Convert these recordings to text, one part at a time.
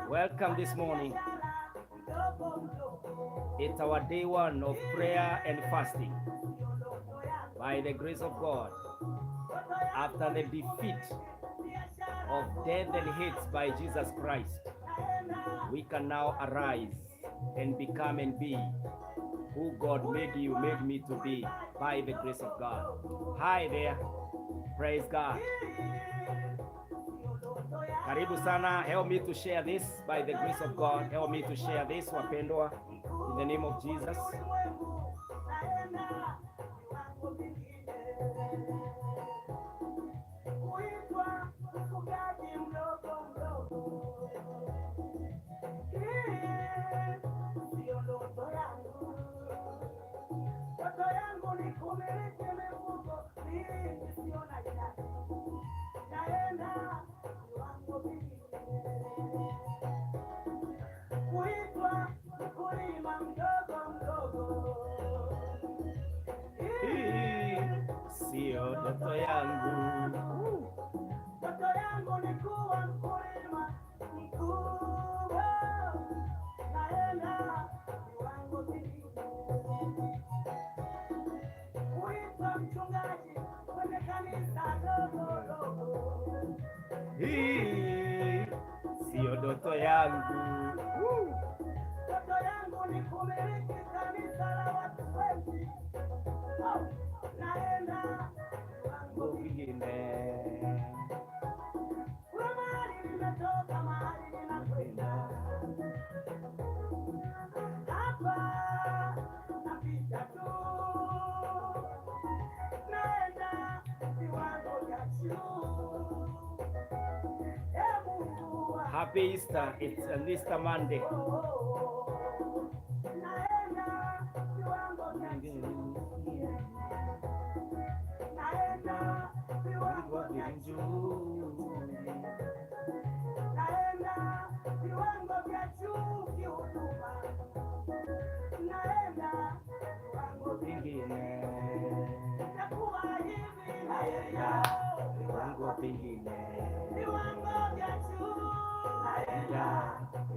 Welcome this morning. It's our day one of prayer and fasting. By the grace of God, after the defeat of death and hate by Jesus Christ, we can now arise and become and be who God made me to be by the grace of God. Hi there. Praise God. Karibu sana. Help me to share this by the grace of God. Help me to share this, wapendwa, in the name of Jesus. Sio ndoto yangu. Ndoto yangu ni kuwa mkulima mkubwa. Naenda viwango vingine. Kuitwa mchungaji kwenye kanisa dogo. Hii sio ndoto yangu. Ndoto yangu ni kumiliki kanisa la watu wengi. Naenda viwango vingine. Kuna mahali nimetoka, mahali ninakwenda. Hapa napita tu. Naenda viwango vya juu. Happy Easter. It's an Easter Monday.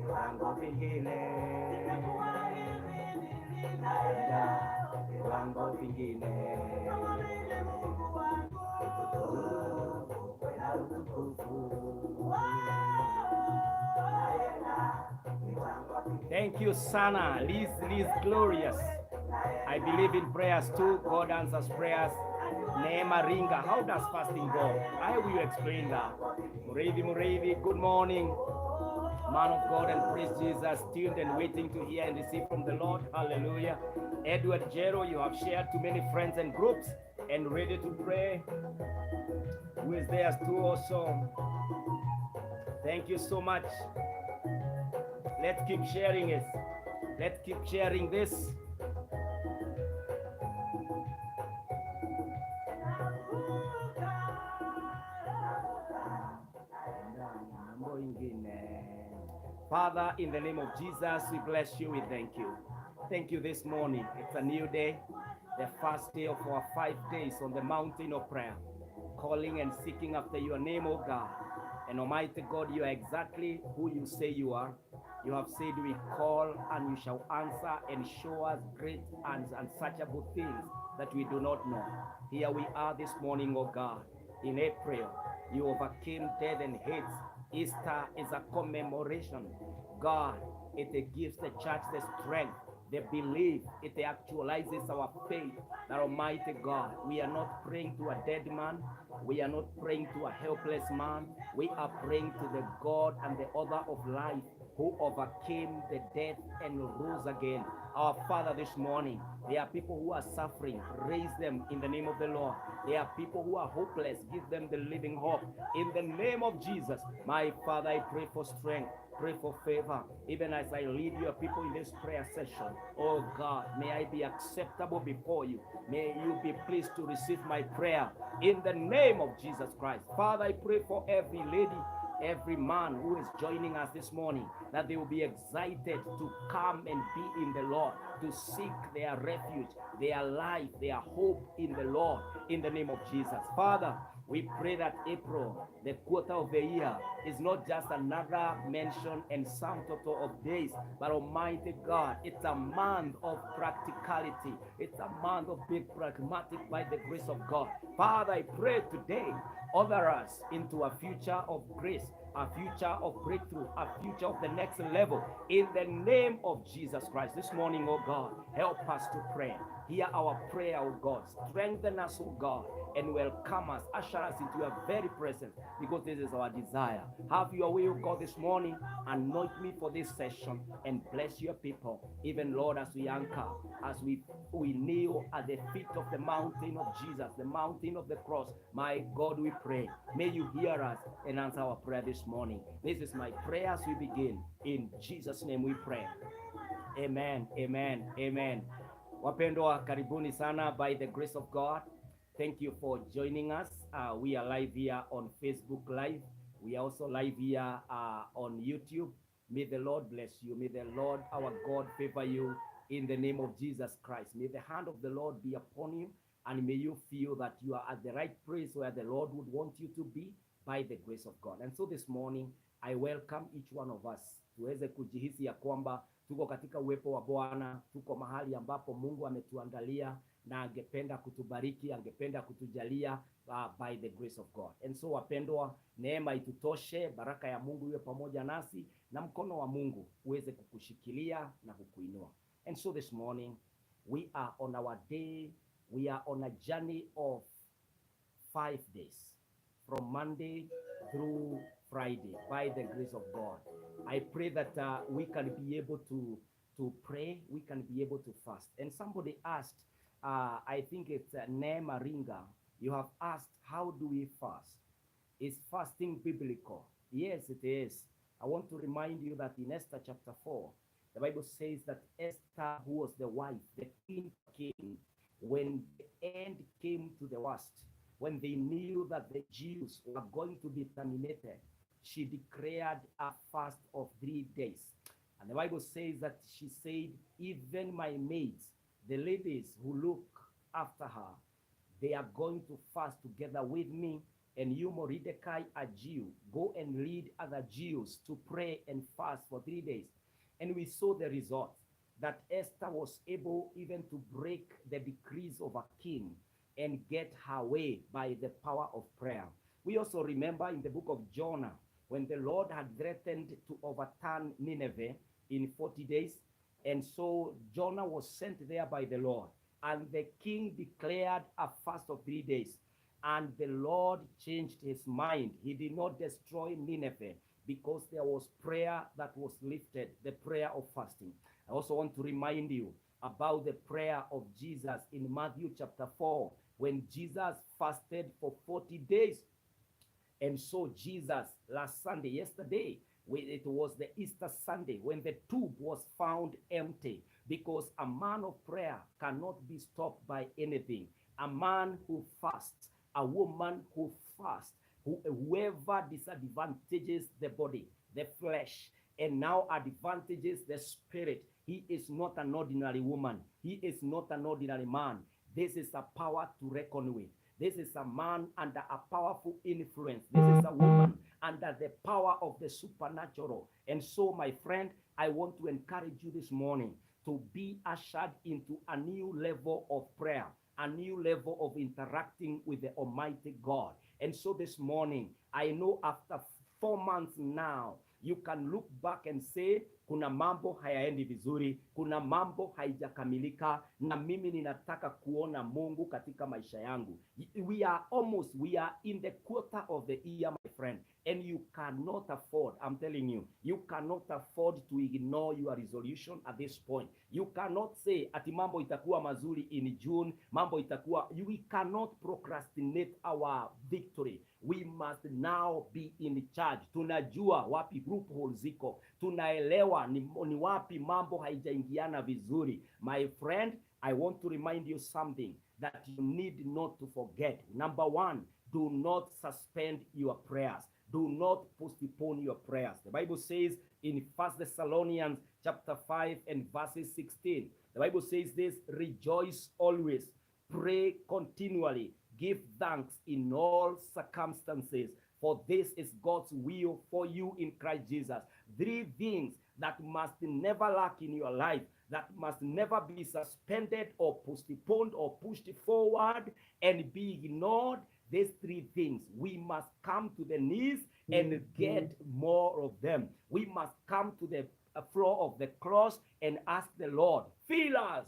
Viwango vingine. Viwango vingine. Thank you, Sana. Liz Glorious. I believe in prayers too. God answers prayers. Neema Ringa. How does fasting go? I will explain that. Murithi, good morning. Man of God and praise Jesus, tuned and waiting to hear and receive from the Lord. Hallelujah. Edward Jero, you have shared to many friends and groups and ready to pray. Who is there too also? Thank you so much. Let's keep sharing it. Let's keep sharing this. Father, in the name of Jesus, we bless you, we thank you. Thank you this morning. It's a new day, the first day of our 5 days on the mountain of prayer, calling and seeking after your name, O God. And Almighty God, you are exactly who you say you are. You have said we call and you shall answer and show us great and unsearchable things that we do not know. Here we are this morning, O God. In April, you overcame death and hate. Easter is a commemoration. God, it gives the church the strength, the belief, it actualizes our faith that Almighty God, we are not praying to a dead man, we are not praying to a helpless man, we are praying to the God and the author of life who overcame the death and rose again. Our Father, this morning, there are people who are suffering. Raise them in the name of the Lord. There are people who are hopeless. Give them the living hope. In the name of Jesus, my Father, I pray for strength. pray for favor. Even as I lead your people in this prayer session, oh God, may I be acceptable before you. May you be pleased to receive my prayer in the name of Jesus Christ. Father, I pray for every lady, every man who is joining us this morning, that they will be excited to come and be in the Lord, to seek their refuge, their life, their hope in the Lord, in the name of Jesus. Father, we pray that April, the quarter of the year, is not just another mention and sum total of days, but Almighty God, it's a month of practicality. It's a month of being pragmatic by the grace of God. Father, I pray today, order us into a future of grace, a future of breakthrough, a future of the next level. In the name of Jesus Christ, this morning, oh God, help us to pray. Hear our prayer, oh God. Strengthen us, oh God, and welcome us, usher us into your very presence, because this is our desire. Have your way, oh God, this morning. Anoint me for this session and bless your people. Even, Lord, as we anchor, as we kneel at the feet of the mountain of Jesus, the mountain of the cross. My God, we pray. May you hear us and answer our prayer this morning. This is my prayer as we begin. In Jesus' name we pray. Amen, amen, amen. Wapendwa, karibuni sana by the grace of God. Thank you for joining us. We are live here on Facebook Live. We are also live here on YouTube. May the Lord bless you. May the Lord our God favor you in the name of Jesus Christ. May the hand of the Lord be upon you, and may you feel that you are at the right place where the Lord would want you to be by the grace of God. And so this morning, I welcome each one of us tuweze kujihisi ya kwamba tuko katika uwepo wa Bwana, tuko mahali ambapo Mungu ametuandalia na angependa kutubariki, angependa kutujalia by the grace of God. And so wapendwa, neema itutoshe, baraka ya Mungu iwe pamoja nasi, na mkono wa Mungu uweze kukushikilia na kukuinua. And so this morning, we are on our day, we are on a journey of 5 days, from Monday through Friday, by the grace of God. I pray that we can be able to pray, we can be able to fast. And somebody asked, I think it's Neema Ringa, you have asked, how do we fast? Is fasting biblical? Yes, it is. I want to remind you that in Esther chapter 4, the Bible says that Esther, who was the wife, the king, when the end came to the worst, when they knew that the Jews were going to be terminated, she declared a fast of 3 days. And the Bible says that she said, even my maids, the ladies who look after her, they are going to fast together with me. And you, Mordecai, a Jew, go and lead other Jews to pray and fast for 3 days. And we saw the result, that Esther was able even to break the decrees of a king and get her way by the power of prayer. We also remember in the book of Jonah, when the Lord had threatened to overturn Nineveh in 40 days. And so Jonah was sent there by the Lord. And the king declared a fast of 3 days. And the Lord changed his mind. He did not destroy Nineveh because there was prayer that was lifted, the prayer of fasting. I also want to remind you about the prayer of Jesus in Matthew chapter 4, when Jesus fasted for 40 days. And so Jesus, last Sunday, yesterday, it was the Easter Sunday, when the tomb was found empty, because a man of prayer cannot be stopped by anything. A man who fasts, a woman who fasts, whoever disadvantages the body, the flesh, and now advantages the spirit, he is not an ordinary woman. He is not an ordinary man. This is a power to reckon with. This is a man under a powerful influence. This is a woman under the power of the supernatural. And so, my friend, I want to encourage you this morning to be ushered into a new level of prayer, a new level of interacting with the Almighty God. And so this morning, I know after 4 months now, you can look back and say, kuna mambo hayaendi vizuri, kuna mambo haijakamilika, na mimi ninataka kuona Mungu katika maisha yangu. We are in the quarter of the year, my friend, and you cannot afford, I'm telling you, you cannot afford to ignore your resolution at this point. You cannot say ati mambo itakuwa mazuri in June, mambo itakuwa, we cannot procrastinate our victory. We must now be in charge. Tunajua wapi loopholes ziko, tunaelewa ni wapi mambo haijaingiana vizuri. My friend, I want to remind you something that you need not to forget. Number one, do not suspend your prayers. Do not postpone your prayers. The Bible says in 1 Thessalonians chapter 5 and verses 16, the Bible says this: rejoice always, pray continually, give thanks in all circumstances, for this is God's will for you in Christ Jesus. 3 things that must never lack in your life, that must never be suspended or postponed or pushed forward and be ignored. These 3 things, we must come to the knees and get more of them. We must come to the floor of the cross and ask the Lord, fill us,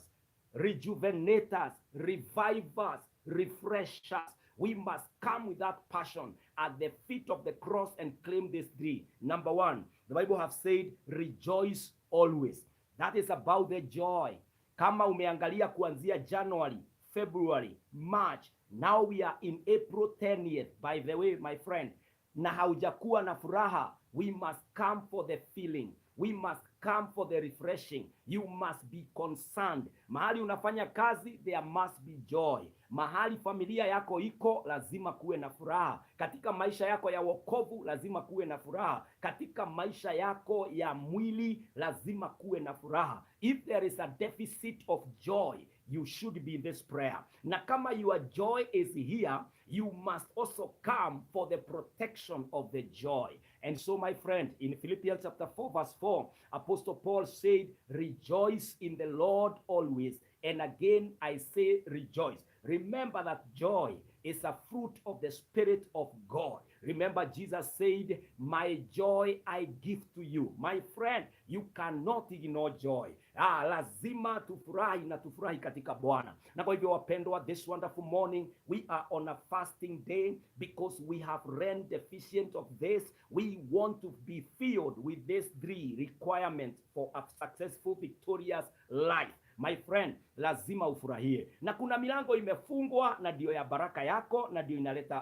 rejuvenate us, revive us, refresh us. We must come with that passion at the feet of the cross and claim these 3. Number 1, the Bible have said, rejoice always. That is about the joy. Kama umeangalia kuanzia January, February, March, now we are in April 10th, by the way, my friend, na haujakuwa na furaha, we must come for the feeling. We must come for the refreshing. You must be concerned. Mahali unafanya kazi, there must be joy. Mahali familia yako iko, lazima kuwe na furaha. Katika maisha yako ya wokovu, lazima kuwe na furaha. Katika maisha yako ya mwili, lazima kuwe na furaha. If there is a deficit of joy, you should be in this prayer. Na kama your joy is here, you must also come for the protection of the joy. And so, my friend, in Philippians chapter 4, verse 4, Apostle Paul said, rejoice in the Lord always. And again, I say rejoice. Remember that joy is a fruit of the Spirit of God. Remember, Jesus said, my joy I give to you. My friend, you cannot ignore joy. Lazima tufurahi na tufurahi katika Bwana. Na kwa hivyo wapendwa, this wonderful morning, we are on a fasting day because we have ran deficient of this. We want to be filled with these 3 requirements for a successful, victorious life. My friend, lazima ufurahie. Na kuna milango imefungwa na ndio ya baraka yako na ndio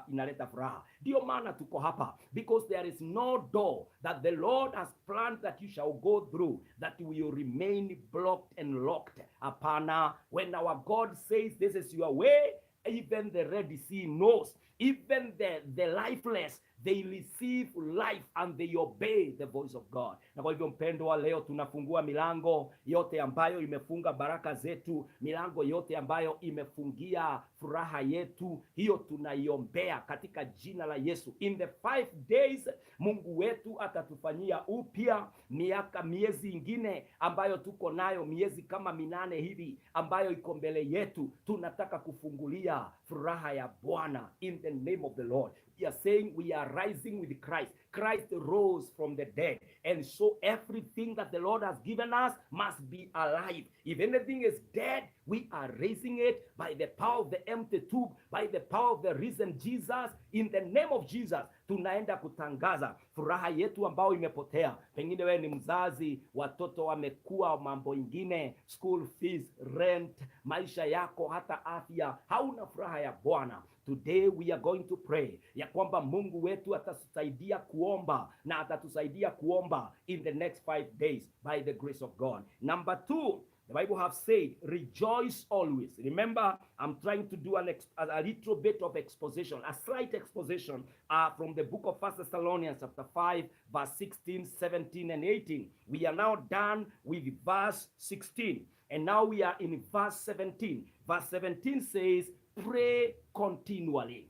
inaleta furaha. Ndio maana tuko hapa, because there is no door that the Lord has planned that you shall go through that will remain blocked and locked. Hapana, when our God says this is your way, even the Red Sea knows. Even the lifeless, they receive life and they obey the voice of God. Na kwa hivyo mpendwa, leo tunafungua milango yote ambayo imefunga baraka zetu, milango yote ambayo imefungia furaha yetu, hiyo tunaiombea katika jina la Yesu. In the 5 days, Mungu wetu atatufanyia upya miezi ingine ambayo tuko nayo, miezi kama 8 hivi ambayo iko mbele yetu. Tunataka kufungulia furaha ya Bwana in the name of the Lord. We are saying we are rising with Christ. Christ rose from the dead. And so everything that the Lord has given us must be alive. If anything is dead, we are raising it by the power of the empty tomb, by the power of the risen Jesus. In the name of Jesus, tunaenda kutangaza furaha yetu ambayo imepotea. Pengine wewe ni mzazi, watoto wamekuwa mambo ingine, school fees, rent, maisha yako, hata afya, hauna furaha ya Bwana. Today we are going to pray ya kwamba Mungu wetu atatusaidia kuomba na atatusaidia kuomba in the next 5 days by the grace of God. Number 2, the Bible have said, rejoice always. Remember, I'm trying to do a little bit of exposition, a slight exposition from the book of 1 Thessalonians chapter 5, verse 16, 17, and 18. We are now done with verse 16. And now we are in verse 17. Verse 17 says, pray continually.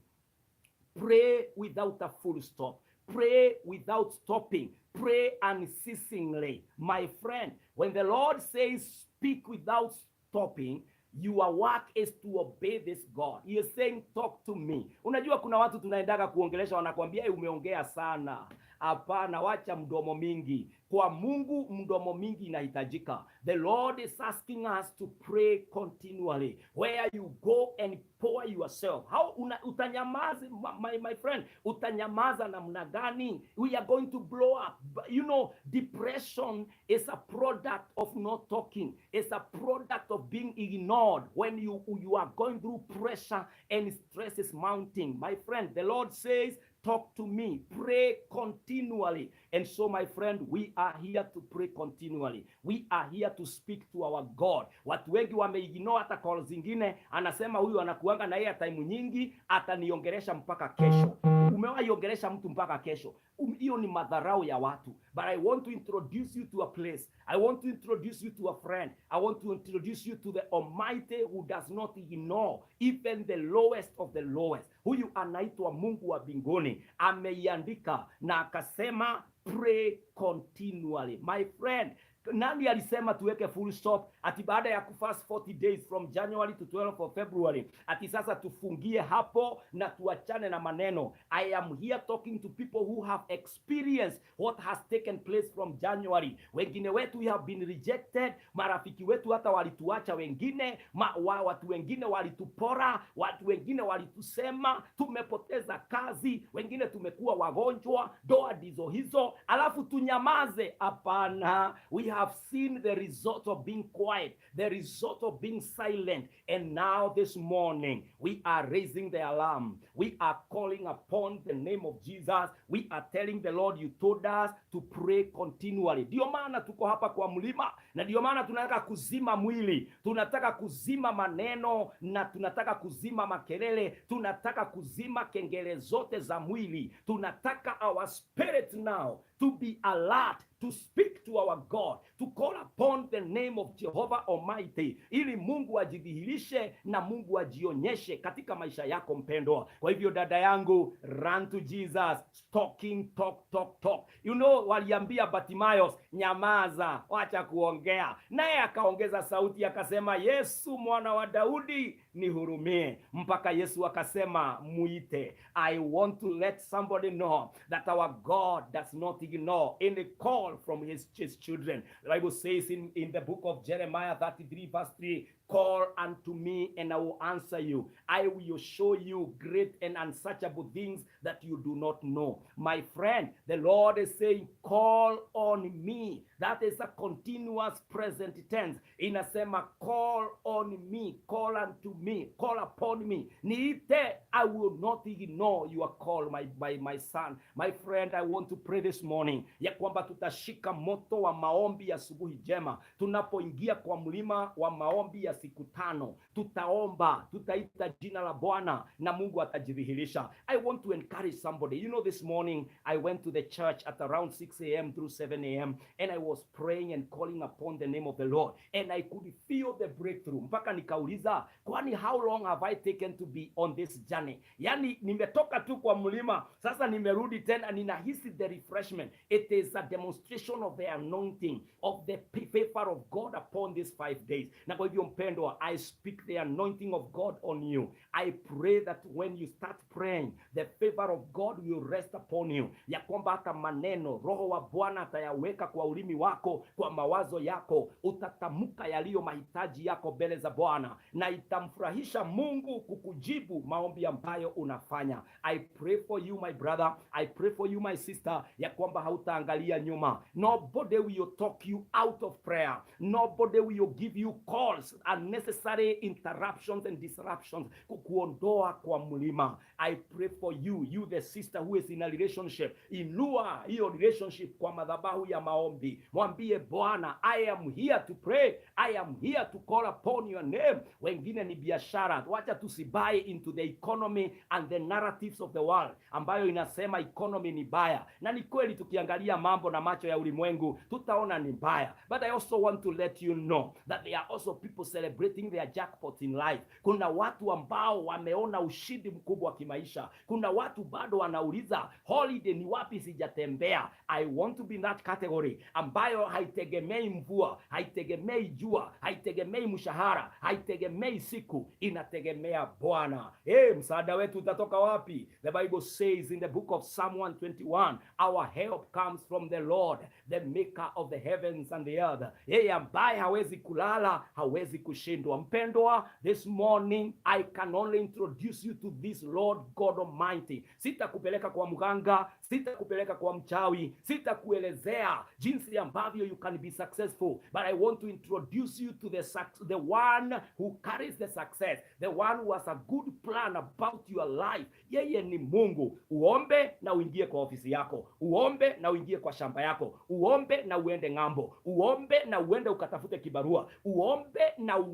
Pray without a full stop. Pray without stopping. Pray unceasingly. My friend, when the Lord says speak without stopping, your work is to obey this God. He is saying talk to me. Unajua kuna watu tunaendaga kuongelesha wanakuambia umeongea sana. Hapana, wacha mdomo mingi. Kwa Mungu mdomo mingi inahitajika. The Lord is asking us to pray continually. Where you go and pour yourself. How utanyamaza, my friend, utanyamaza namna gani? We are going to blow up. You know, depression is a product of not talking. It's a product of being ignored. When you are going through pressure and stress is mounting, my friend, the Lord says, talk to me, pray continually. And so, my friend, we are here to pray continually. We are here to speak to our God. Watu wengi wameignore hata call zingine, anasema huyu anakuanga na yeye time nyingi, ataniongelesha mpaka kesho. Umewaiongelesha mtu mpaka kesho. Hiyo ni madharau ya watu. But I want to introduce you to a place. I want to introduce you to a friend. I want to introduce you to the Almighty who does not ignore even the lowest of the lowest. Huyu anaitwa Mungu wa mbinguni. Ameiandika na akasema pray continually. My friend, nani alisema tuweke full stop ati baada ya kufast 40 days from January to 12 of February ati sasa tufungie hapo na tuachane na maneno? I am here talking to people who have experienced what has taken place from January. Wengine wetu we have been rejected, marafiki wetu hata walituacha, wengine watu wengine walitupora, watu wengine walitusema, tumepoteza kazi, wengine tumekuwa wagonjwa, doa ndizo hizo, alafu tunyamaze? Hapana. We have seen the result of being quiet, the result of being silent. And now this morning, we are raising the alarm. We are calling upon the name of Jesus. We are telling the Lord, you told us to pray continually. Ndio maana tuko hapa kwa mlima, na ndio maana tunataka kuzima mwili, tunataka kuzima maneno, na tunataka kuzima makelele, tunataka kuzima kengele zote za mwili. Tunataka our spirit now to be alert, to speak to our God, to call upon the name of Jehovah Almighty, ili Mungu ajidhihirishe na Mungu ajionyeshe katika maisha yako mpendwa. Kwa hivyo dada yangu, run to Jesus, talking, talk. You know, waliambia Bartimaeus, nyamaza, wacha kuongea. Naye akaongeza sauti akasema, Yesu mwana wa Daudi, nihurumie. Mpaka Yesu akasema, muite. I want to let somebody know that our God does not ignore any call from his children. The Bible says in the book of Jeremiah 33 verse 3, call unto me and I will answer you. I will show you great and unsearchable things that you do not know. My friend, the Lord is saying, call on me. That is a continuous present tense. Inasema, call on me, call unto me, call upon me. Niite, I will not ignore your call, my son. My friend, I want to pray this morning ya kwamba tutashika moto wa maombi ya asubuhi njema. Tunapoingia kwa mlima wa maombi ya siku 5, tutaomba, tutaita jina la Bwana na Mungu atajidhihirisha. I want to encourage somebody. You know, this morning I went to the church at around 6 a.m. through 7 a.m. and I was praying and calling upon the name of the Lord, and I could feel the breakthrough. Mpaka nikauliza, kwani how long have I taken to be on this journey? Yani nimetoka tu kwa mlima, sasa nimerudi tena, ninahisi the refreshment. It is a demonstration of the anointing, of the favor of God upon these 5 days. Na kwa hivyo mpendwa, I speak the anointing of God on you. I pray that when you start praying, the favor of God will rest upon you. Ya kwamba hata maneno Roho wa Bwana atayaweka kwa ulimi wako, kwa mawazo yako, utatamuka yaliyo mahitaji yako mbele za Bwana, na itamfurahisha Mungu kukujibu maombi ambayo unafanya. I pray for you my brother, I pray for you my sister, ya kwamba hautaangalia nyuma. Nobody will talk you out of prayer. Nobody will give you calls, unnecessary interruptions and disruptions, kukuondoa kwa mlima. I pray for you the sister who is in a relationship. Inua hiyo relationship kwa madhabahu ya maombi. Mwambie Bwana, I am here to pray. I am here to call upon your name. Wengine ni biashara. Wacha tusibuy into the economy and the narratives of the world, ambayo inasema economy ni baya. Na ni kweli, tukiangalia mambo na macho ya ulimwengu tutaona ni baya. But I also want to let you know that there are also people celebrating their jackpots in life. Kuna watu ambao wameona ushindi mkubwa wa kimaisha. Kuna watu bado wanauliza holiday ni wapi sijatembea. I want to be in that category ambayo haitegemei mvua, haitegemei jua, haitegemei mshahara, haitegemei siku, inategemea Bwana. Msaada wetu utatoka wapi? The Bible says in the book of Psalm 121, our help comes from the Lord God, the maker of the heavens and the earth, yeye ambaye hawezi kulala, hawezi kushindwa. Mpendwa, this morning I can only introduce you to this Lord God Almighty. Sitakupeleka kwa mganga, sitakupeleka kwa mchawi, sitakuelezea jinsi ambavyo you can be successful, but I want to introduce you to the one who carries the success, the one who has a good plan about your life. Yeye ni Mungu. Uombe na uingie kwa ofisi yako, uombe na uingie kwa shamba yako, uombe na uende ng'ambo, uombe na uende ukatafute kibarua, uombe na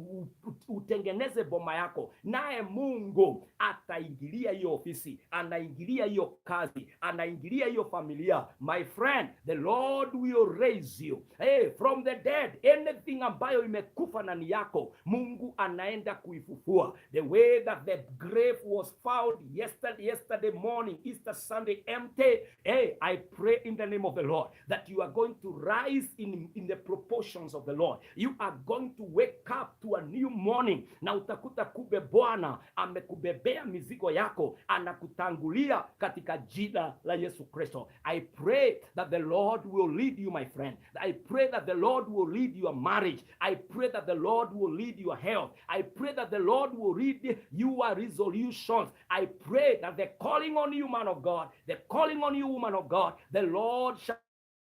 utengeneze boma yako, naye Mungu ataingilia hiyo ofisi, anaingilia hiyo kazi, anaingilia hiyo familia. My friend, the Lord will raise you from the dead. Anything ambayo imekufa ndani yako, Mungu anaenda kuifufua. The way that the grave was found yesterday morning, Easter Sunday, empty, I pray in the name of the Lord that you are going to rise in the proportions of the Lord. You are going to wake up to a new morning, na utakuta kube Bwana amekubebea mizigo yako, anakutangulia katika jina la Yesu Kristo. I pray that the Lord will lead you, my friend. I pray that the Lord will lead your marriage. I pray that the Lord will lead your health. I pray that the Lord will lead your resolutions. I pray that the calling on you, man of God, the calling on you, woman of God, the Lord shall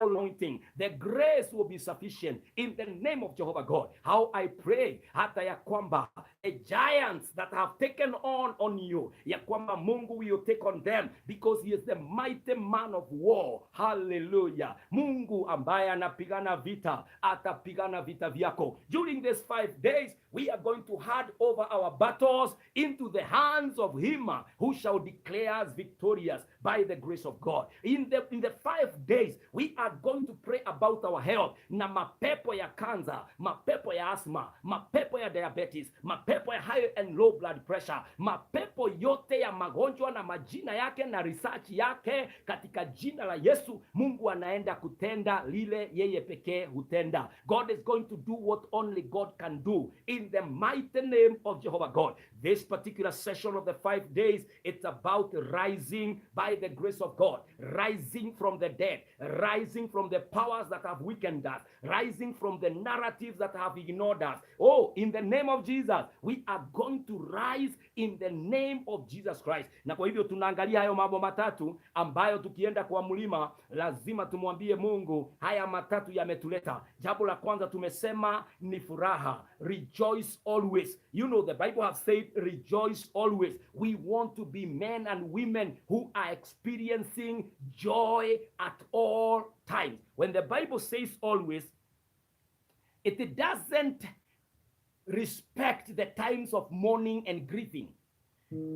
anointing, the grace will be sufficient in the name of Jehovah God. How I pray hata ya kwamba the giants that have taken on you, ya kwamba Mungu will take on them, because he is the mighty man of war. Hallelujah. Mungu ambaye anapigana vita, atapigana vita vyako. During these 5 days, we are going to hand over our battles into the hands of him who shall declare us victorious by the grace of God. In the 5 days, we are going to pray about our health, na mapepo ya cancer, mapepo ya asthma, mapepo ya diabetes, mapepo ya high and low blood pressure, mapepo yote ya magonjwa na majina yake na research yake, katika jina la Yesu, Mungu anaenda kutenda lile yeye pekee hutenda. God is going to do what only God can do in the mighty name of Jehovah God. This particular session of the 5 days, it's about rising by the grace of God, rising from the dead, rising from the powers that have weakened us, rising from the narratives that have ignored us. Oh, in the name of Jesus, we are going to rise in the name of Jesus Christ. Na kwa hivyo tunaangalia hayo mambo matatu ambayo tukienda kwa mlima lazima tumwambie Mungu haya matatu yametuleta. Jambo la kwanza tumesema ni furaha. Rejoice always. You know, the Bible has said rejoice always. We want to be men and women who are experiencing joy at all times. When the Bible says always, it doesn't respect the times of mourning and grieving.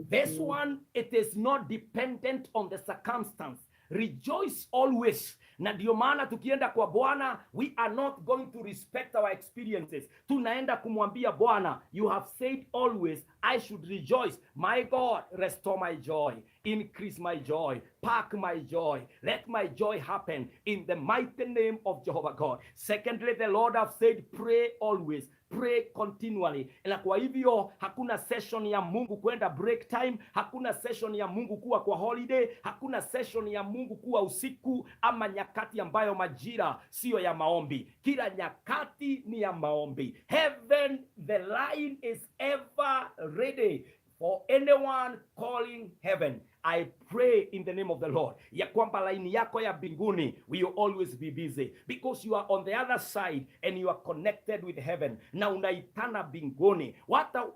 This one, it is not dependent on the circumstance. Rejoice always. Na ndio maana tukienda kwa Bwana, we are not going to respect our experiences. Tunaenda kumwambia Bwana, you have said always I should rejoice. My God, restore my joy, increase my joy, pack my joy, let my joy happen in the mighty name of Jehovah God. Secondly, the Lord have said pray always, pray continually. Na kwa hivyo hakuna session ya Mungu kwenda break time, hakuna session ya Mungu kuwa kwa holiday, hakuna session ya Mungu kuwa usiku ama nyakati ambayo majira sio ya maombi. Kila nyakati ni ya maombi. Heaven, the line is ever ready for anyone calling heaven. I pray in the name of the Lord, ya kwamba laini yako ya mbinguni will always be busy, because you are on the other side and you are connected with heaven. Na unaitana mbinguni.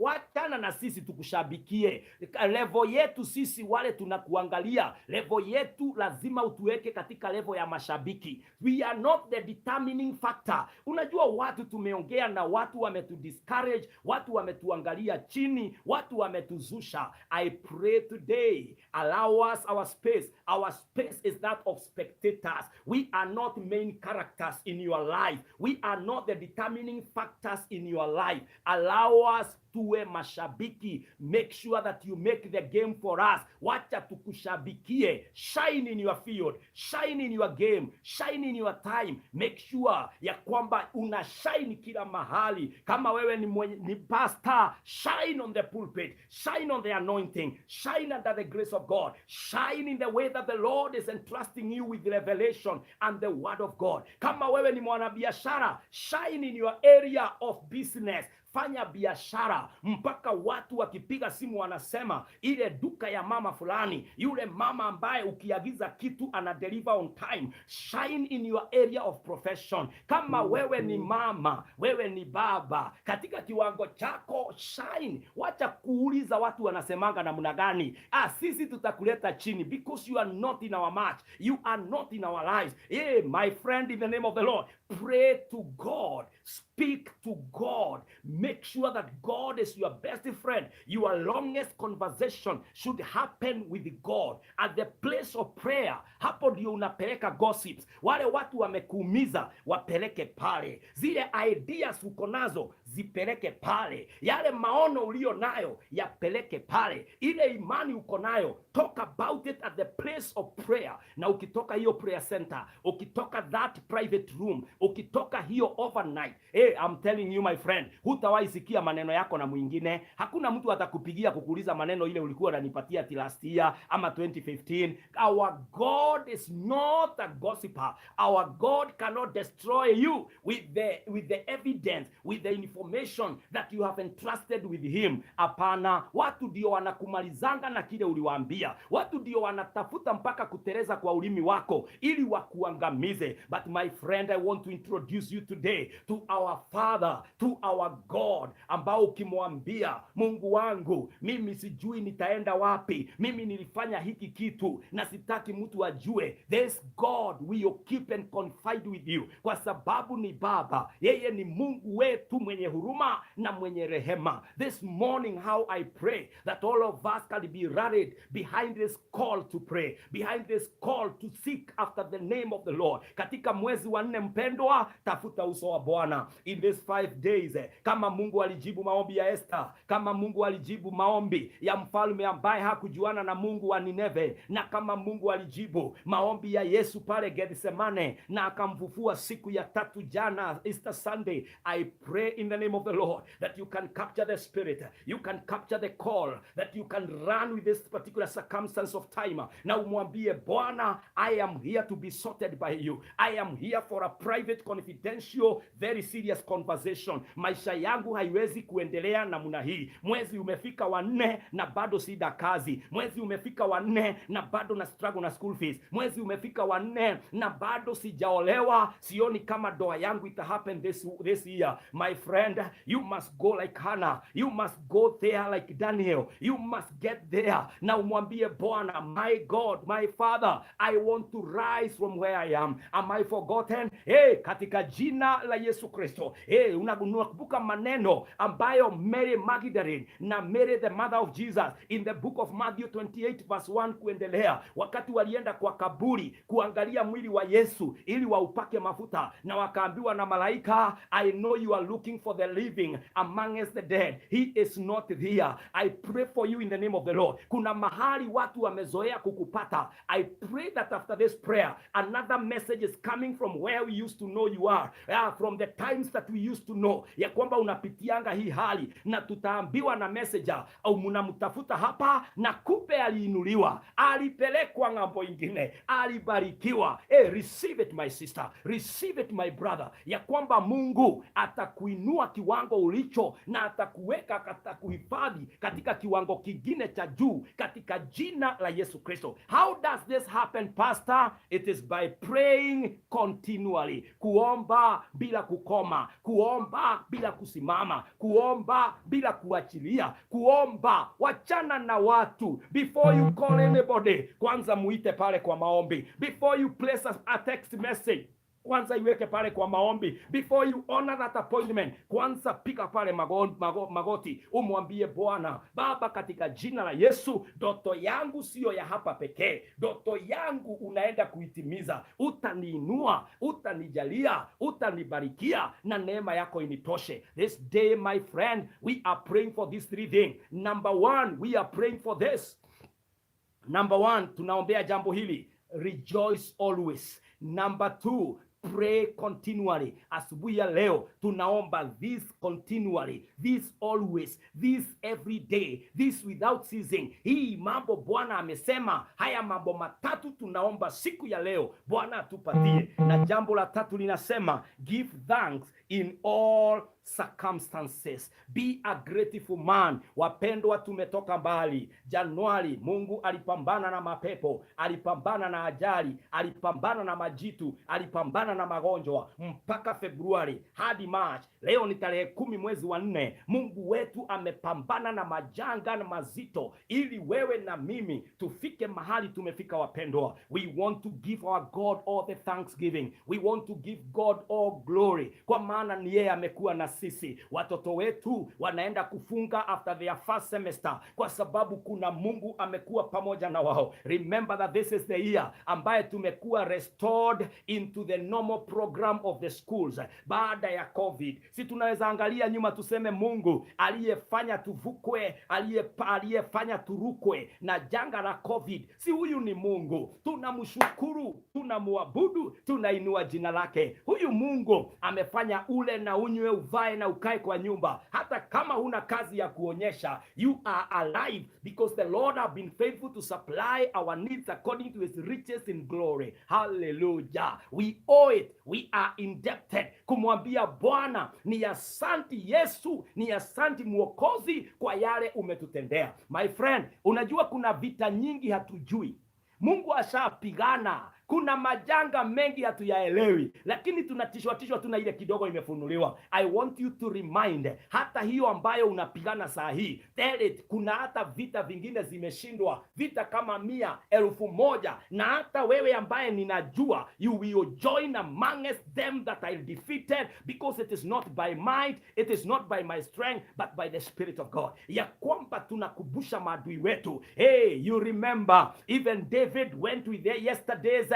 Watana na sisi tukushabikie. Level yetu sisi wale tunakuangalia, level yetu lazima utuweke katika level ya mashabiki. We are not the determining factor. Unajua watu tumeongea na watu wametudiscourage, watu wametuangalia chini, watu wametuzusha. I pray today, allow us our space. Our space is that of spectators. We are not main characters in your life. We are not the determining factors in your life. Allow us tuwe mashabiki. Make sure that you make the game for us. Wacha tukushabikie. Shine in your field, shine in your game, shine in your time. Make sure ya kwamba una shine kila mahali. Kama wewe ni pastor, shine on the pulpit, shine on the anointing, shine under the grace of God. God. Shine in the way that the Lord is entrusting you with revelation and the word of God. Kama wewe ni mwanabiashara, shine in your area of business. Fanya biashara mpaka watu wakipiga simu wanasema ile duka ya mama fulani, yule mama ambaye ukiagiza kitu ana deliver on time. Shine in your area of profession. Kama wewe ni mama, wewe ni baba, katika kiwango chako shine. Wacha kuuliza watu wanasemanga namna gani. Sisi tutakuleta chini because you are not in our match. You are not in our lives. Hey, my friend, in the name of the Lord, pray to God. Speak to God. Make sure that God is your best friend. Your longest conversation should happen with God at the place of prayer. Hapo ndio unapeleka gossips. Wale watu wamekuumiza wapeleke pale. Zile ideas uko nazo zipeleke pale. Yale maono ulio nayo yapeleke pale. Ile imani uko nayo, talk about it at the place of prayer. Na ukitoka hiyo prayer center, ukitoka that private room, ukitoka hiyo overnight, I'm telling you my friend, hutawahi sikia maneno yako na mwingine. Hakuna mtu atakupigia kukuuliza maneno ile ulikuwa unanipatia last year ama 2015. Our God is not a gossiper. Our God cannot destroy you with the evidence, with the information that you have entrusted with him. Hapana, watu ndio wanakumalizanga na kile uliwaambia. Watu ndio wanatafuta mpaka kutereza kwa ulimi wako ili wakuangamize. But my friend, I want to introduce you today to our Father, to our God, ambao ukimwambia, Mungu wangu, mimi sijui nitaenda wapi, mimi nilifanya hiki kitu na sitaki mtu ajue. This God will keep and confide with you, kwa sababu ni Baba. Yeye ni Mungu wetu mwenye huruma na mwenye rehema. This morning, how I pray that all of us can be rallied behind this call to pray, behind this call to seek after the name of the Lord. Katika mwezi wa 4, mpendwa, tafuta uso wa Bwana. In these 5 days, kama Mungu alijibu maombi ya Esther, kama Mungu alijibu maombi ya mfalme ambaye hakujuana na Mungu wa Nineve, na kama Mungu alijibu maombi ya Yesu pale Gethsemane na akamfufua siku ya 3 jana, Easter Sunday, I pray in the name of the Lord that you can capture the spirit, you can capture the call, that you can run with this particular circumstance of time. Na umwambie Bwana, I am here to be sorted by you. I am here for a private, confidential, very serious conversation. Maisha yangu haiwezi kuendelea namna hii. Mwezi umefika wa 4 na bado sina kazi. Mwezi umefika wa 4 na bado na struggle na school fees. Mwezi umefika wa 4 na bado sijaolewa. Sioni kama doa yangu ita happen this year. My friend, you must go like Hannah. You must go there like Daniel. You must get there. Na umwambie Bwana, my God, my Father, I want to rise from where I am. Am I forgotten? Katika jina la Yesu Kristo. Unakumbuka maneno ambayo Mary Magdalene na Mary the mother of Jesus in the book of Matthew 28 verse 1 kuendelea, wakati walienda kwa kaburi kuangalia mwili wa Yesu ili waupake mafuta, na wakaambiwa na malaika, I know you are looking for the living amongst the dead. He is not here. I pray for you in the name of the Lord. Kuna mahali watu wamezoea kukupata. I pray that after this prayer, another message is coming from where we used to know you are. From the times that we used to know ya kwamba unapitianga hii hali, na tutaambiwa na messenger au mnamtafuta hapa, na kupe aliinuliwa, alipelekwa ngambo ingine, alibarikiwa. Receive it my sister, receive it my brother, ya kwamba Mungu atakuinua kiwango ulicho na atakuweka, atakuhifadhi katika kiwango kingine cha juu katika jina la Yesu Kristo. How does this happen, pastor? It is by praying continually. Kuomba bila kukoma, kuomba bila kusimama, kuomba bila kuachilia, kuomba. Wachana na watu. Before you call anybody, kwanza muite pale kwa maombi. Before you place a text message, kwanza iweke pale kwa maombi. Before you honor that appointment, kwanza pika pale magoti, umwambie Bwana, Baba, katika jina la Yesu, ndoto yangu sio ya hapa pekee. Ndoto yangu unaenda kuitimiza. Utaniinua, utanijalia, utanibarikia, na neema yako initoshe. This day, my friend, we are praying for these 3 things. Number 1, we are praying for this. Number 1, tunaombea jambo hili. Rejoice always. Number 2, pray continually. Asubuhi ya leo tunaomba this continually, this always, this every day, this without ceasing. Hii mambo Bwana amesema, haya mambo matatu tunaomba siku ya leo Bwana atupatie. Na jambo la tatu linasema give thanks in all circumstances. Be a grateful man. Wapendwa, tumetoka mbali. Januari Mungu alipambana na mapepo, alipambana na ajali, alipambana na majitu, alipambana na magonjwa, mpaka Februari hadi March. Leo ni tarehe 10 mwezi wa 4. Mungu wetu amepambana na majanga na mazito ili wewe na mimi tufike mahali tumefika. Wapendwa, we want to give our God all the thanksgiving. We want to give God all glory, kwa maana ni yeye amekuwa na sisi. Watoto wetu wanaenda kufunga after their first semester kwa sababu kuna Mungu amekuwa pamoja na wao. Remember that this is the year ambaye tumekuwa restored into the normal program of the schools baada ya COVID. Si tunaweza angalia nyuma tuseme Mungu aliyefanya tuvukwe, aliyefanya turukwe na janga la COVID, si huyu ni Mungu? Tunamshukuru, tunamuabudu, tunainua jina lake. Huyu Mungu amefanya ule na unywe, uvae na ukae kwa nyumba. Hata kama huna kazi ya kuonyesha, you are alive because the Lord have been faithful to supply our needs according to his riches in glory. Hallelujah. We owe it. We are indebted kumwambia Bwana ni asanti Yesu, ni asanti Mwokozi kwa yale umetutendea. My friend, unajua kuna vita nyingi hatujui. Mungu ashapigana. Kuna majanga mengi hatuyaelewi, lakini tunatishwa tuna ile kidogo imefunuliwa. I want you to remind, hata hiyo ambayo unapigana saa hii, tell it, kuna hata vita vingine zimeshindwa, vita kama 100, 1000, na hata wewe ambaye ninajua, you will join amongst them that are defeated, because it is not by might, it is not by my strength, but by the Spirit of God. Ya kwamba tunakubusha maadui wetu. Hey, you remember, even David went with yesterday's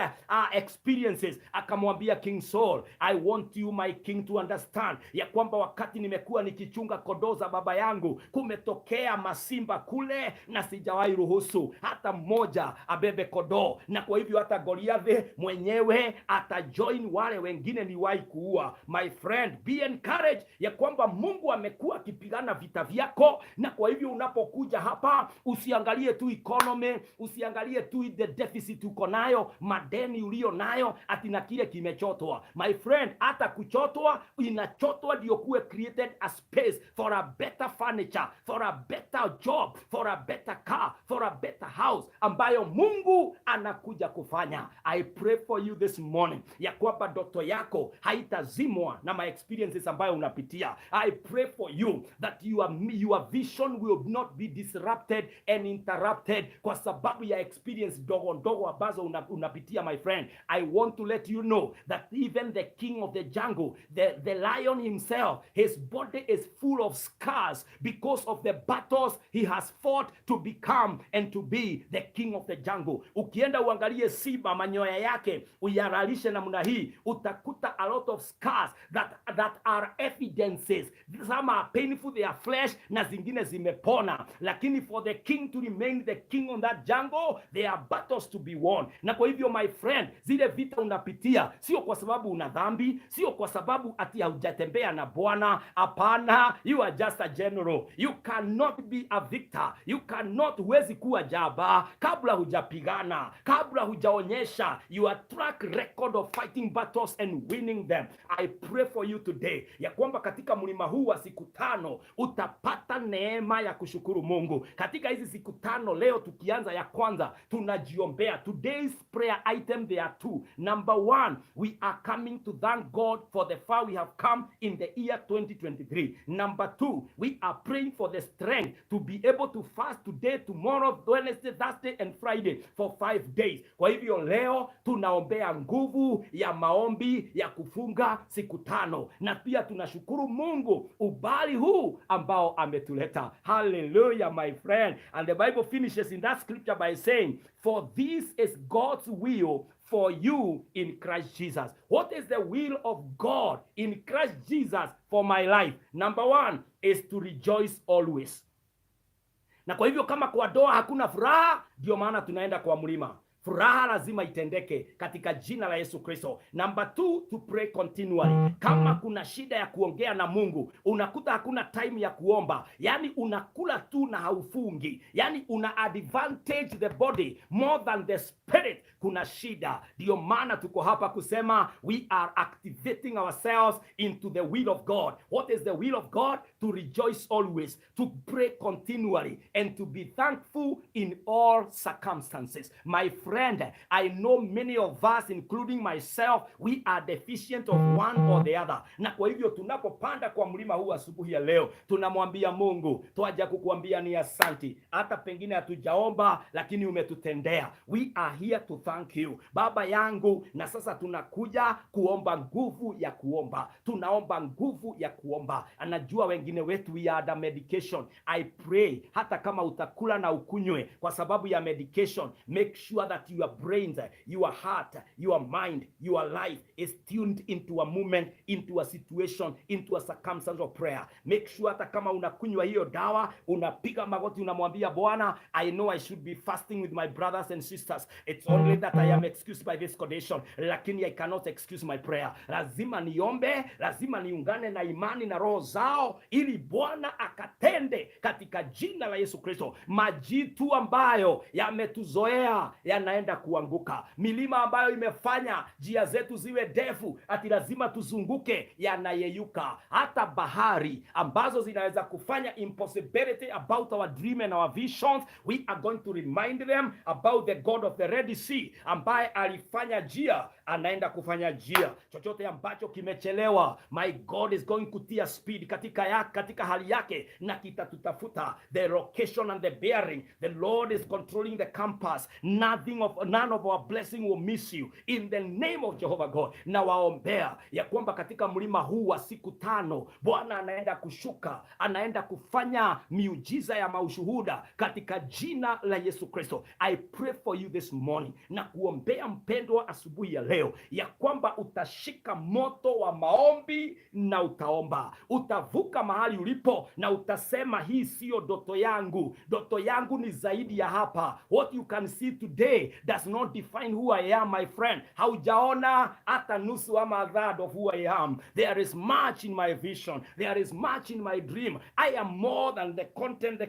experiences, akamwambia King Saul, I want you my king to understand ya kwamba wakati nimekuwa nikichunga kondoo za baba yangu, kumetokea masimba kule na sijawahi ruhusu hata mmoja abebe kondoo, na kwa hivyo hata Goliath mwenyewe atajoin wale wengine niwahi kuua. My friend, be encouraged ya kwamba Mungu amekuwa akipigana vita vyako, na kwa hivyo unapokuja hapa usiangalie tu economy, usiangalie tu the deficit uko nayo, madeni ulio nayo, ati na kile kimechotwa. My friend, hata kuchotwa inachotwa ndio kuwe created a space for a better furniture, for a better job, for a better car, for a better house ambayo Mungu anakuja kufanya. I pray for you this morning ya kwamba ndoto yako haitazimwa na my experiences ambayo unapitia. I pray for you that your vision will not be disrupted and interrupted kwa sababu ya experience ndogo ambazo unapitia. My friend, I want to let you know that even the king of the jungle, the lion himself, his body is full of scars because of the battles he has fought to become and to be the king of the jungle. Ukienda uangalie simba, manyoya yake uyaralishe namna hii, utakuta a lot of scars that are evidences. Some are painful, they are flesh, na zingine zimepona. Lakini for the king to remain the king on that jungle, there are battles to be won. Na kwa hivyo my friend, zile vita unapitia sio kwa sababu una dhambi, sio kwa sababu ati haujatembea na Bwana. Hapana, you are just a general. You cannot be a victor. You cannot, huwezi kuwa jaba kabla hujapigana, kabla hujaonyesha your track record of fighting battles and winning them. I pray for you today ya kwamba katika mlima huu wa siku 5 utapata neema ya kushukuru Mungu. Katika hizi siku 5 leo tukianza ya kwanza, tunajiombea. Today's prayer item, there are 2. Number 1, we are coming to thank God for the far we have come in the year 2023. Number 2, we are praying for the strength to be able to fast today, tomorrow, Wednesday, Thursday and Friday for 5 days. Kwa hivyo leo tunaombea nguvu ya maombi ya kufunga siku 5, na pia tunashukuru Mungu ubali huu ambao ametuleta. Hallelujah, my friend. And the Bible finishes in that scripture by saying, for this is God's will for you in Christ Jesus. What is the will of God in Christ Jesus for my life? Number 1 is to rejoice always. Na kwa hivyo kama kwa doa hakuna furaha, ndio maana tunaenda kwa mlima. Furaha lazima itendeke katika jina la Yesu Kristo. Number 2, to pray continually. Kama kuna shida ya kuongea na Mungu, unakuta hakuna time ya kuomba, yani unakula tu na haufungi, yani una advantage the body more than the spirit, kuna shida. Ndio maana tuko hapa kusema we are activating ourselves into the will of God. What is the will of God? To rejoice always, to pray continually, and to be thankful in all circumstances. My friend, I know many of us, including myself, we are deficient of one or the other. Na kwa hivyo tunapopanda kwa mlima huu asubuhi ya leo, tunamwambia Mungu, twaja kukuambia ni asanti. Hata pengine hatujaomba, lakini umetutendea. We are here to thank you, Baba yangu. Na sasa tunakuja kuomba nguvu ya kuomba. Tunaomba nguvu ya kuomba. Anajua wengine wetu we are the medication. I pray hata kama utakula na ukunywe kwa sababu ya medication, make sure that your brains, your heart, your mind, your life is tuned into a moment, into a situation, into a circumstance of prayer. Make sure hata kama unakunywa hiyo dawa, unapiga magoti, unamwambia Bwana, I know I should be fasting with my brothers and sisters. It's only that I am excused by this condition, lakini I cannot excuse my prayer. Lazima niombe, lazima niungane na imani na roho zao, ili Bwana akatende katika jina la Yesu Kristo. Majitu ambayo yametuzoea yanaenda kuanguka. Milima ambayo imefanya njia zetu ziwe ndefu ati lazima tuzunguke, yanayeyuka. Hata bahari ambazo zinaweza kufanya impossibility about our dream and our visions, we are going to remind them about the God of the Red Sea, ambaye alifanya njia, anaenda kufanya njia. Chochote ambacho kimechelewa, my God is going kutia speed katika hali yake, na kitatutafuta. The location and the bearing, the Lord is controlling the compass. None of our blessing will miss you in the name of Jehovah God. Na waombea ya kwamba katika mlima huu wa siku 5 Bwana anaenda kushuka, anaenda kufanya miujiza ya maushuhuda katika jina la Yesu Kristo. I pray for you this morning, na kuombea mpendwa asubuhi ya leo, ya kwamba utashika moto wa maombi na utaomba. Utavuka mahali ulipo na utasema, hii sio ndoto yangu. Ndoto yangu ni zaidi ya hapa. What you can see today does not define who I am, my friend. Haujaona hata nusu ama third of who I am. There is much in my vision. There is much in my dream. I am more than the content.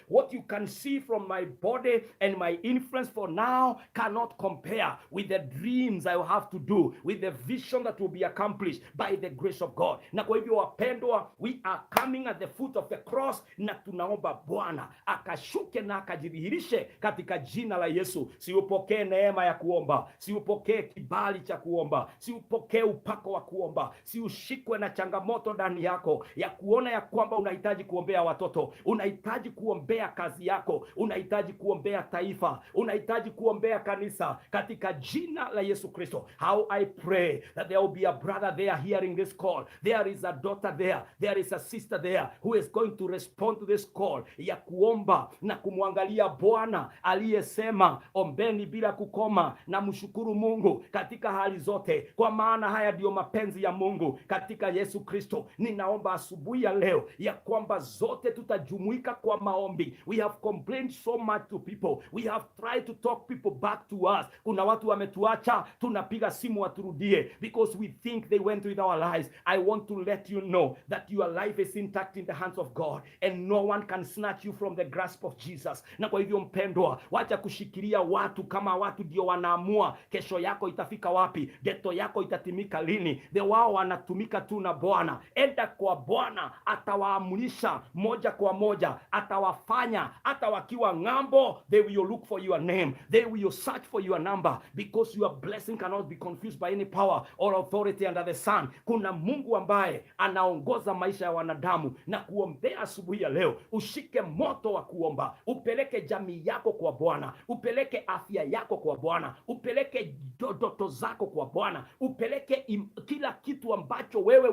What you can see from my body and my influence for now cannot compare with the dreams I will have to do, with the vision that will be accomplished by the grace of God. Na kwa hivyo wapendwa, we are coming at the foot of the cross, na tunaomba Bwana akashuke na akajidhihirishe katika jina la Yesu. Siupokee neema ya kuomba, siupokee kibali cha kuomba, siupokee upako wa kuomba, siushikwe na changamoto ndani yako ya kuona ya kwamba unahitaji kuombea watoto, unahitaji kuombea kazi yako, unahitaji kuombea taifa, unahitaji kuombea kanisa, katika jina la Yesu Kristo. How I pray that there will be a brother there hearing this call. There is a daughter there. There is a sister there who is going to respond to this call ya kuomba na kumwangalia Bwana aliyesema ombeni bila kukoma na mshukuru Mungu katika hali zote, kwa maana haya ndio mapenzi ya Mungu katika Yesu Kristo. Ninaomba asubuhi ya leo ya kwamba zote tutajumuika kwa maombi. We have complained so much to people. We have tried to talk people back to us. Kuna watu wametuacha, tunapiga simu waturudie because we think they went with our lives. I want to let you know that your life is intact in the hands of God, and no one can snatch you from the grasp of Jesus. Na kwa hivyo mpendwa, wacha kushikilia watu kama watu ndio wanaamua kesho yako itafika wapi, geto yako itatimika lini. Wao wanatumika tu na Bwana. Enda kwa Bwana, atawaamulisha moja kwa moja, atawafanya hata wakiwa ng'ambo. They will look for your name, they will search for your number, because your blessing cannot be confused by any power or authority under the sun. Kuna Mungu ambaye anaongoza maisha ya wanadamu. Na kuombea asubuhi ya leo, ushike moto wa kuomba, upeleke jamii yako kwa Bwana, upeleke afya yako kwa Bwana, upeleke ndoto zako kwa Bwana, upeleke kila kitu ambacho wewe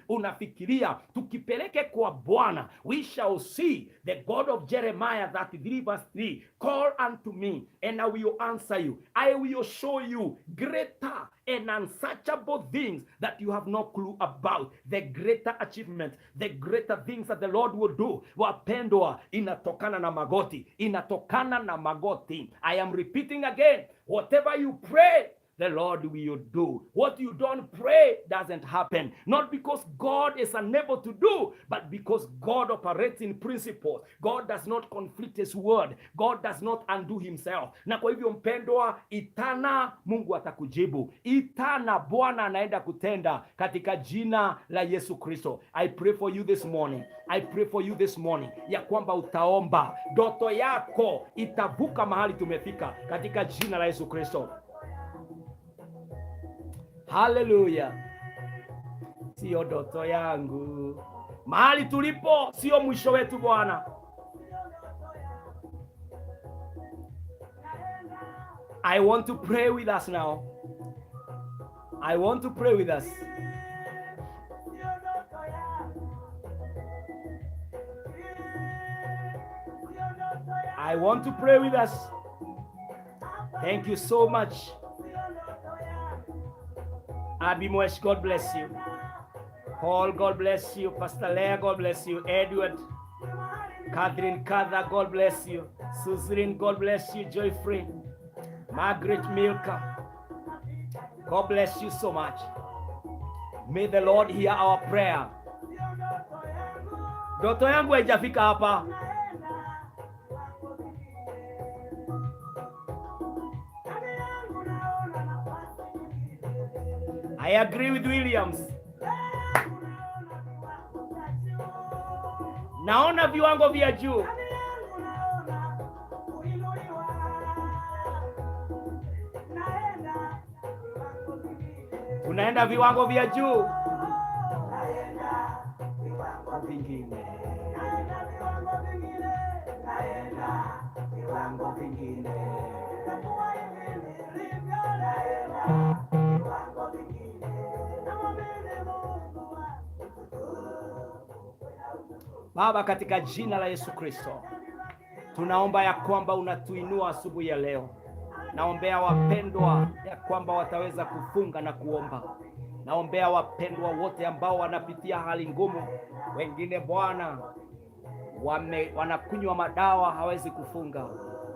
unafikiria, tukipeleke kwa Bwana. We shall see the God of Jeremiah 33 verse 3, call unto me and I will answer you, I will show you greater and unsearchable things that you have no clue about. The greater achievement, the greater things that the Lord will do. Wapendwa, inatokana na magoti. Inatokana na magoti. I am repeating again. Whatever you pray, the Lord will do. What you don't pray doesn't happen. Not because God is unable to do, but because God operates in principles. God does not conflict his word. God does not undo himself. Na kwa hivyo mpendwa, itana Mungu atakujibu. Itana Bwana anaenda kutenda katika jina la Yesu Kristo. I pray for you this morning. I pray for you this morning ya kwamba utaomba. Ndoto yako itavuka mahali tumefika katika jina la Yesu Kristo. Hallelujah. Sio ndoto yangu. Mahali tulipo sio mwisho wetu Bwana. I want to pray with us now. I want to pray with us. I want to pray with us. Thank you so much. Abimosh, God bless you. Paul, God bless you. Pastor Leah, God bless you. Edward, Catherine Katha, God bless you. Susan, God bless you. Joyfrey, Margaret Milka, God bless you so much. May the Lord hear our prayer. Ndoto yangu haijafika hapa. I agree with Williams. Naona viwango vya juu. Tunaenda viwango vya juu. Vingine. Viwango vingine. Baba, katika jina la Yesu Kristo, tunaomba ya kwamba unatuinua asubuhi ya leo. Naombea wapendwa ya kwamba wataweza kufunga na kuomba. Naombea wapendwa wote ambao wanapitia hali ngumu. Wengine Bwana wanakunywa madawa, hawezi kufunga.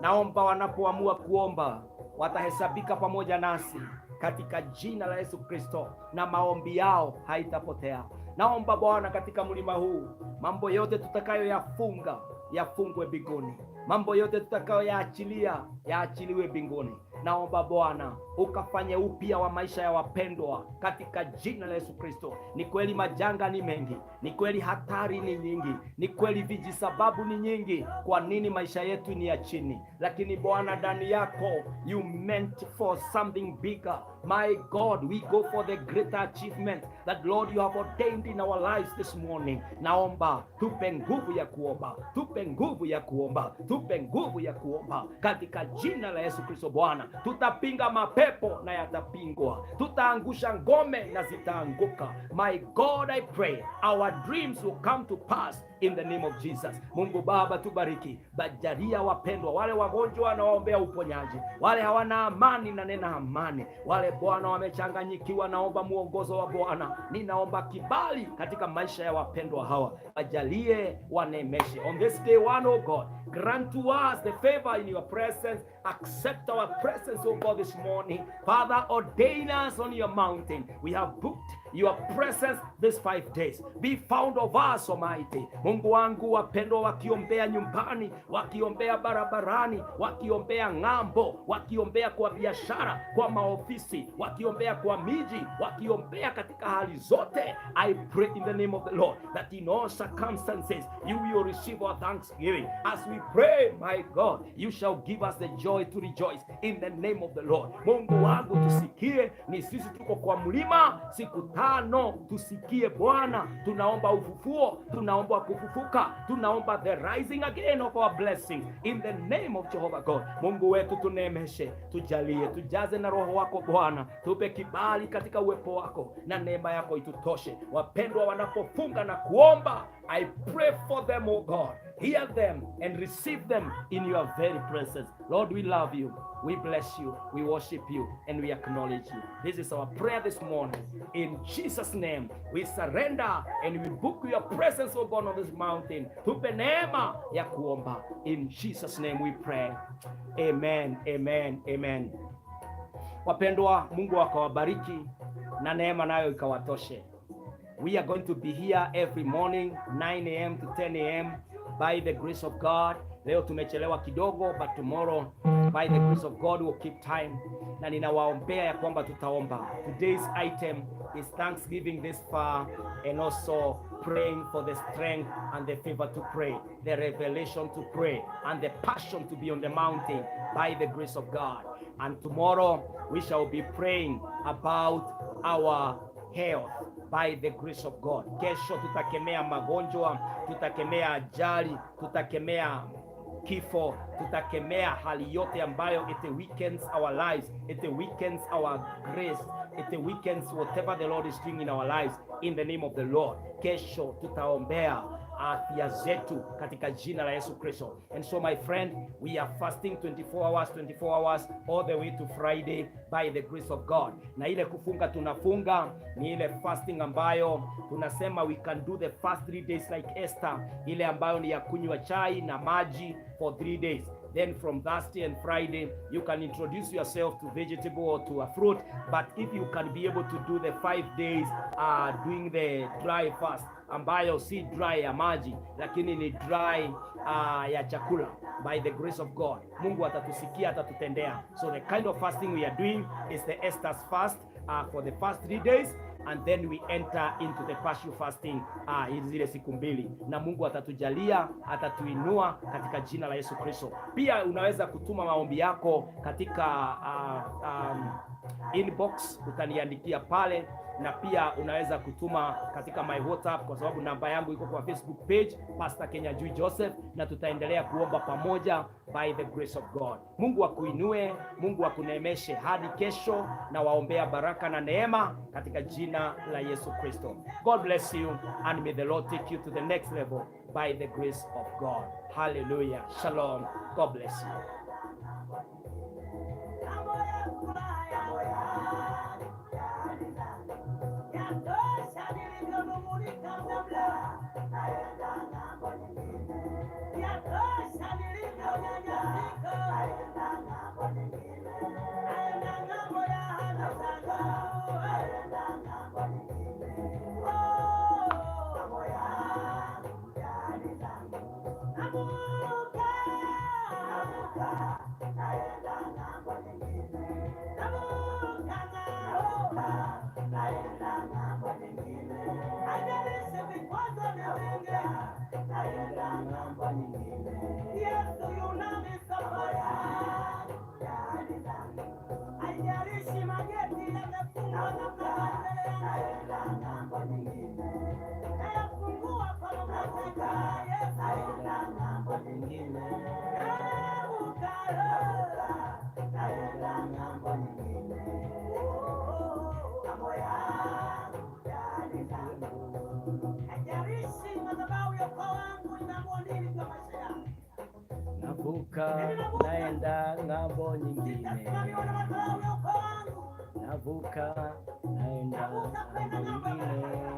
Naomba wanapoamua kuomba watahesabika pamoja nasi katika jina la Yesu Kristo, na maombi yao haitapotea. Naomba Bwana katika mlima huu, mambo yote tutakayoyafunga yafungwe mbinguni. Mambo yote tutakayoyaachilia yaachiliwe mbinguni. Naomba Bwana ukafanye upya wa maisha ya wapendwa katika jina la Yesu Kristo. Ni kweli majanga ni mengi, ni kweli hatari ni nyingi, ni kweli vijisababu ni nyingi kwa nini maisha yetu ni ya chini, lakini Bwana ndani yako you meant for something bigger. My God, we go for the greater achievement that Lord you have ordained in our lives this morning. Naomba tupe nguvu ya kuomba, tupe nguvu ya kuomba, tupe nguvu ya kuomba katika jina la Yesu Kristo. Bwana, tutapinga mapepo na yatapingwa, tutaangusha ngome na zitaanguka. My God, I pray our dreams will come to pass in the name of Jesus. Mungu Baba, tubariki, bajalia wapendwa, wale wagonjwa na waombea uponyaji, wale hawana amani na nena amani, wale Bwana wamechanganyikiwa, naomba muongozo wa Bwana. Ninaomba kibali katika maisha ya wapendwa hawa, bajalie, wanemeshe on this day one. Oh God, grant to us the favor in your presence. Accept our presence, oh God, this morning. Father, ordain us on your mountain. We have booked your presence this 5 days. Be found of us, Almighty. Mungu wangu, wapendwa wakiombea nyumbani, wakiombea barabarani, wakiombea ng'ambo, wakiombea kwa biashara, kwa maofisi, wakiombea kwa miji, wakiombea katika hali zote, I pray in the name of the Lord that in all circumstances you will receive our thanksgiving. As we pray, my God, you shall give us the joy to rejoice in the name of the Lord. Mungu wangu, tusikie, ni sisi tuko kwa mlima siku 5, tusikie Bwana. Tunaomba ufufuo, tunaomba kufufuka, tunaomba the rising again of our blessings in the name of Jehovah God. Mungu wetu, tunemeshe, tujalie, tujaze na roho wako Bwana, tupe kibali katika uwepo wako na neema yako itutoshe. Wapendwa wanapofunga na kuomba, I pray for them, oh God, hear them, and receive them in your very presence. Lord, we love you. We bless you. We worship you, and we acknowledge you. This is our prayer this morning. In Jesus' name, we surrender and we book your presence, O God, on this mountain. Tupe neema ya kuomba. In Jesus' name we pray. Amen, amen, amen. Wapendwa, Mungu akawabariki na neema nayo ikawatoshe. We are going to be here every morning 9 a.m. to 10 a.m. by the grace of God. Leo tumechelewa kidogo, but tomorrow by the grace of God we'll keep time. Na ninawaombea ya kwamba tutaomba. Today's item is Thanksgiving this far, and also praying for the strength and the favor to pray, the revelation to pray, and the passion to be on the mountain by the grace of God. And tomorrow we shall be praying about our health by the grace of God. Kesho tutakemea magonjwa, tutakemea ajali, tutakemea kifo, tutakemea hali yote ambayo it weakens our lives, it weakens our grace, it weakens whatever the Lord is doing in our lives, in the name of the Lord. Kesho tutaombea afya zetu katika jina la Yesu Kristo. And so my friend, we are fasting 24 hours all the way to Friday by the grace of God. Na ile kufunga tunafunga ni ile fasting ambayo tunasema we can do the fast 3 days like Esther, ile ambayo ni ya kunywa chai na maji for 3 days. Then from Thursday and Friday, you can introduce yourself to vegetable or to a fruit. But if you can be able to do the 5 days doing the dry fast, ambayo si dry ya maji, lakini ni dry ya chakula, by the grace of God, Mungu atatusikia, atatutendea. So the kind of fasting we are doing is the Esther's fast for the first 3 days, and then we enter into the partial fasting zile siku mbili, na Mungu atatujalia, atatuinua katika jina la Yesu Kristo. Pia unaweza kutuma maombi yako katika inbox, utaniandikia pale, na pia unaweza kutuma katika my WhatsApp, kwa sababu namba yangu iko kwa Facebook page Pastor Kinyanjui Joseph, na tutaendelea kuomba pamoja by the grace of God. Mungu akuinue, Mungu akuneemeshe hadi kesho, na waombea baraka na neema katika jina la Yesu Kristo. God bless you, and may the Lord take you to the next level by the grace of God. Hallelujah. Shalom. God bless you. Navuka naenda ng'ambo nyingine, navuka naenda ng'ambo nyingine.